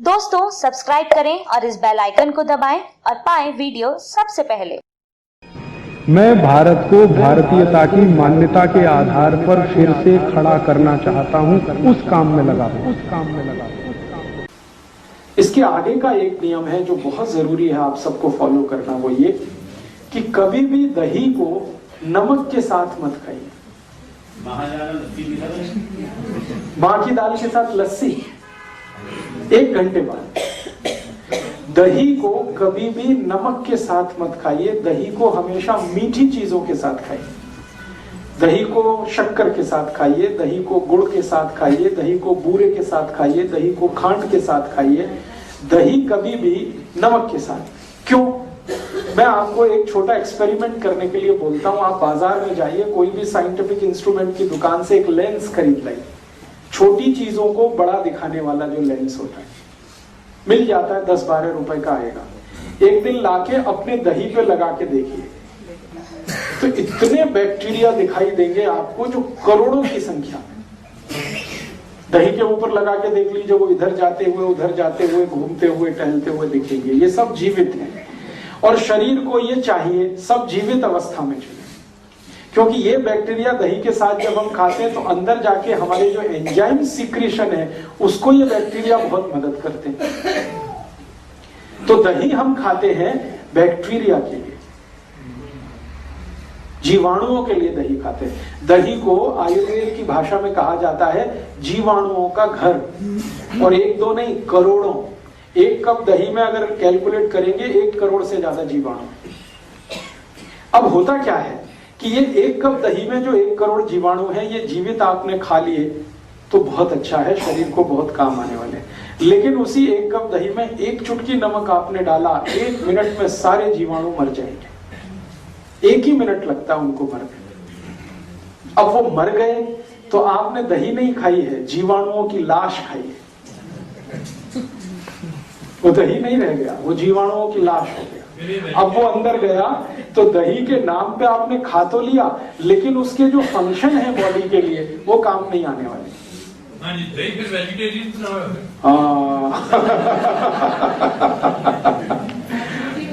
दोस्तों सब्सक्राइब करें और इस बेल आइकन को दबाएं और पाएं वीडियो सबसे पहले। मैं भारत को भारतीयता की मान्यता के आधार पर फिर से खड़ा करना चाहता हूं, उस काम में लगा हूं। इसके आगे का एक नियम है जो बहुत जरूरी है आप सबको फॉलो करना, वो ये कि कभी भी दही को नमक के साथ मत खाइए। मां की दाल के साथ लस्सी 1 घंटे बाद। दही को कभी भी नमक के साथ मत खाइए, दही को हमेशा मीठी चीजों के साथ खाइए। दही को शक्कर के साथ खाइए, दही को गुड़ के साथ खाइए, दही को बूरे के साथ खाइए, दही को खांड के साथ खाइए, दही कभी भी नमक के साथ। क्यों? मैं आपको एक छोटा एक्सपेरिमेंट करने के लिए बोलता हूं। आप बाजार में जाइए, कोई भी साइंटिफिक इंस्ट्रूमेंट की दुकान से एक लेंस खरीद लाइए। छोटी चीजों को बड़ा दिखाने वाला जो लेंस होता है मिल जाता है, 10-12 रुपए का आएगा। एक दिन लाके अपने दही पे लगा के देखिए तो इतने बैक्टीरिया दिखाई देंगे आपको, जो करोड़ों की संख्या में। दही के ऊपर लगा के देख लीजिए, वो इधर जाते हुए उधर जाते हुए घूमते हुए टहलते हुए दिखेंगे। ये सब जीवित हैं और शरीर को ये चाहिए सब जीवित अवस्था में चाहिए, क्योंकि ये बैक्टीरिया दही के साथ जब हम खाते हैं तो अंदर जाके हमारे जो एंजाइम सीक्रेशन है उसको ये बैक्टीरिया बहुत मदद करते हैं। तो दही हम खाते हैं बैक्टीरिया के लिए, जीवाणुओं के लिए दही खाते हैं। दही को आयुर्वेद की भाषा में कहा जाता है जीवाणुओं का घर। और 1-2 नहीं, करोड़ों। 1 कप दही में अगर कैलकुलेट करेंगे 1 करोड़ से ज्यादा जीवाणु। अब होता क्या है कि ये 1 कप दही में जो 1 करोड़ जीवाणु हैं, ये जीवित आपने खा लिए तो बहुत अच्छा है, शरीर को बहुत काम आने वाले हैं। लेकिन उसी 1 कप दही में 1 चुटकी नमक आपने डाला, 1 मिनट में सारे जीवाणु मर जाएंगे। 1 ही मिनट लगता है उनको मरने। अब वो मर गए तो आपने दही नहीं खाई है, जीवाणुओं की लाश खाई है। वो दही नहीं रह गया, वो जीवाणुओं की लाश हो गया। अब वो अंदर गया तो दही के नाम पे आपने खा तो लिया, लेकिन उसके जो फंक्शन है बॉडी के लिए वो काम नहीं आने वाले। दही फिर वेजिटेरियन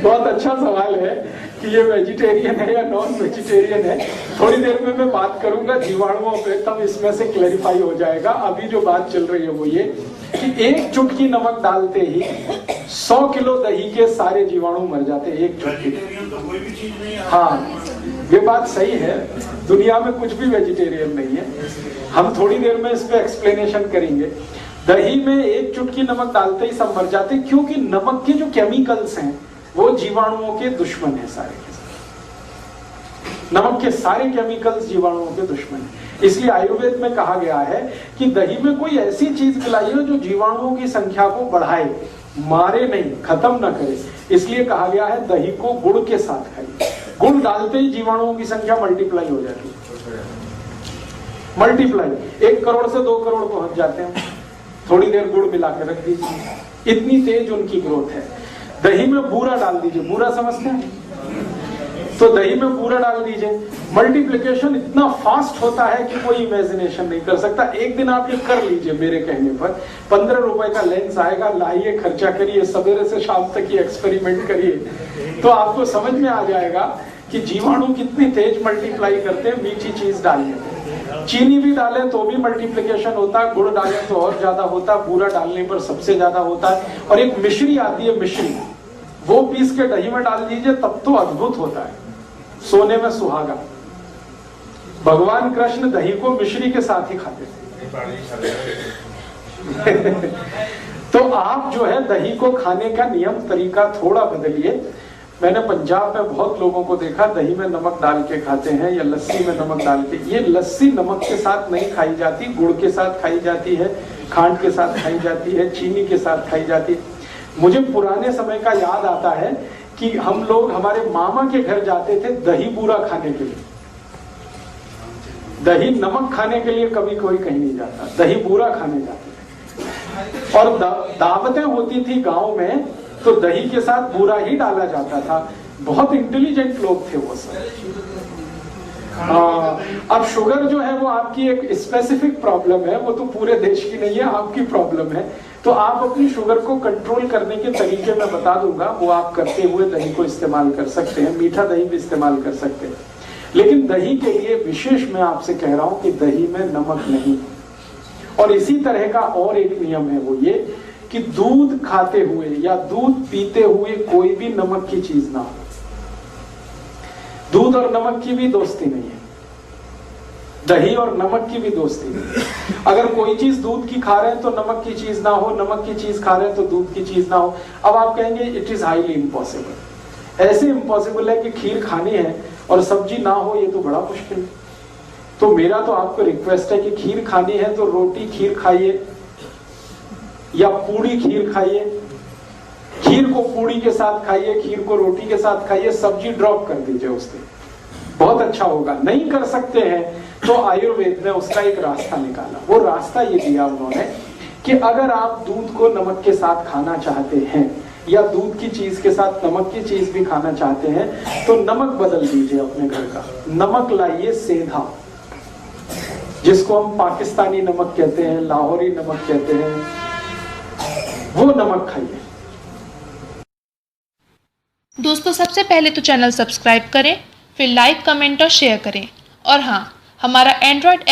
बहुत अच्छा सवाल है कि ये वेजिटेरियन है या नॉन वेजिटेरियन है। थोड़ी देर में मैं बात करूंगा जीवाणुओं पे, तब इसमें से क्लैरिफाई हो जाएगा। अभी जो बात चल रही है वो ये कि 1 चुटकी नमक डालते ही 100 किलो दही के सारे जीवाणु मर जाते हैं। 1 चुटकी तो कोई भी चीज नहीं है। हाँ, ये बात सही है। दुनिया में कुछ भी वेजिटेरियन नहीं है। हम थोड़ी देर में इस पे एक्सप्लेनेशन करेंगे। दही में 1 चुटकी नमक डालते ही सब मर जाते हैं, क्योंकि नमक के जो केमिकल्स हैं वो जीवाणुओं के दुश्मन है। सारे के सारे नमक के सारे केमिकल्स जीवाणुओं के दुश्मन है। इसलिए आयुर्वेद में कहा गया है कि दही में कोई ऐसी चीज मिलाइए जो जीवाणुओं की संख्या को बढ़ाए, मारे नहीं, खत्म न करे। इसलिए कहा गया है दही को गुड़ के साथ खाइए। गुड़ डालते ही जीवाणुओं की संख्या मल्टीप्लाई हो जाती है। मल्टीप्लाई 1 करोड़ से 2 करोड़ पहुंच जाते हैं। थोड़ी देर गुड़ मिला के रख दीजिए, इतनी तेज उनकी ग्रोथ है। दही में बूरा डाल दीजिए, बूरा समझते हैं? तो दही में बूरा डाल दीजिए, मल्टीप्लिकेशन इतना फास्ट होता है कि कोई इमेजिनेशन नहीं कर सकता। एक दिन आप ये कर लीजिए मेरे कहने पर। 15 रुपए का लेंस आएगा, लाइए, खर्चा करिए, सवेरे से शाम तक ये एक्सपेरिमेंट करिए तो आपको समझ में आ जाएगा कि जीवाणु कितनी तेज मल्टीप्लाई करते हैं। मीठी चीज डालिए, चीनी भी डालें तो भी मल्टीप्लिकेशन होता है, गुड़ डालें तो और ज्यादा होता है, बूरा डालने पर सबसे ज्यादा होता है। और एक मिश्री आती है, मिश्री, वो पीस के दही में डाल दीजिए, तब तो अद्भुत होता है, सोने में सुहागा। भगवान कृष्ण दही को मिश्री के साथ ही खाते थे। तो आप जो है दही को खाने का नियम तरीका थोड़ा बदलिए। मैंने पंजाब में बहुत लोगों को देखा दही में नमक डाल के खाते हैं या लस्सी में नमक डाल के। ये लस्सी नमक के साथ नहीं खाई जाती, गुड़ के साथ खाई जाती है, खांड के साथ खाई जाती है, चीनी के साथ खाई जाती है। मुझे पुराने समय का याद आता है कि हम लोग हमारे मामा के घर जाते थे दही बूरा खाने के लिए। दही नमक खाने के लिए कभी कोई कहीं नहीं जाता, दही बूरा खाने जाते थे। और दावतें होती थी गांव में तो दही के साथ बूरा ही डाला जाता था। बहुत इंटेलिजेंट लोग थे वो सब। अब शुगर जो है वो आपकी एक स्पेसिफिक प्रॉब्लम है, वो तो पूरे देश की नहीं है, आपकी प्रॉब्लम है। तो आप अपनी शुगर को कंट्रोल करने के तरीके मैं बता दूंगा, वो आप करते हुए दही को इस्तेमाल कर सकते हैं, मीठा दही भी इस्तेमाल कर सकते हैं। लेकिन दही के लिए विशेष मैं आपसे कह रहा हूं कि दही में नमक नहीं। और इसी तरह का और एक नियम है, वो ये कि दूध खाते हुए या दूध पीते हुए कोई भी नमक की चीज ना हो। दूध और नमक की भी दोस्ती नहीं है, दही और नमक की भी दोस्ती नहीं। अगर कोई चीज दूध की खा रहे हैं तो नमक की चीज ना हो, नमक की चीज खा रहे हैं तो दूध की चीज ना हो। अब आप कहेंगे इट इज हाईली इम्पॉसिबल। ऐसे इम्पॉसिबल है कि खीर खानी है और सब्जी ना हो, ये तो बड़ा मुश्किल है। तो मेरा तो आपको रिक्वेस्ट है कि खीर खानी है तो रोटी खीर खाइए या पूड़ी खीर खाइए, खीर को पूड़ी के साथ खाइए, खीर को रोटी के साथ खाइए, सब्जी ड्रॉप कर दीजिए उससे, बहुत अच्छा होगा। नहीं कर सकते हैं तो आयुर्वेद ने उसका एक रास्ता निकाला। वो रास्ता ये दिया उन्होंने कि अगर आप दूध को नमक के साथ खाना चाहते हैं या दूध की चीज के साथ नमक की चीज भी खाना चाहते हैं तो नमक बदल दीजिए अपने घर का। नमक लाइए सेंधा, जिसको हम पाकिस्तानी नमक कहते हैं, लाहौरी नमक कहते हैं, वो नमक खाइए। दोस्तों, सबसे पहले तो चैनल सब्सक्राइब करें, फिर लाइक, कमेंट और शेयर करें। और हाँ, हमारा एंड्रॉयड